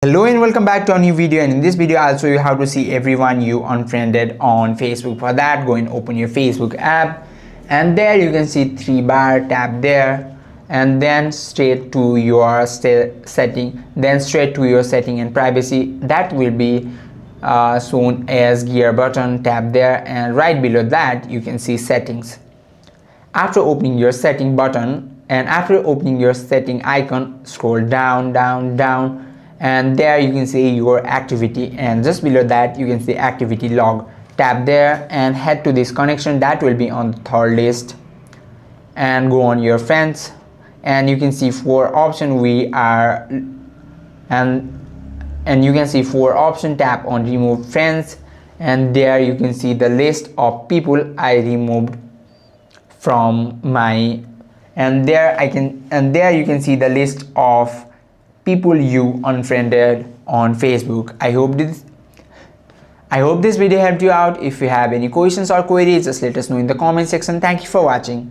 Hello and welcome back to a new video, and in this video I'll show you how to see everyone you unfriended on Facebook. For that, go and open your Facebook app, and there you can see three bar, tap there and then straight to your setting, then straight to your setting and privacy. That will be shown as gear button, tap there, and right below that you can see settings. After opening your setting button and after opening your setting icon, scroll down and there you can see your activity, and just below that you can see activity log. Tap there and head to this connection that will be on the third list and go on your friends, and you can see four options and you can see four options. Tap on remove friends and there you can see the list of people I removed from my, and there you can see the list of people you unfriended on Facebook. I hope this video helped you out. If you have any questions or queries, just let us know in the comment section. Thank you for watching.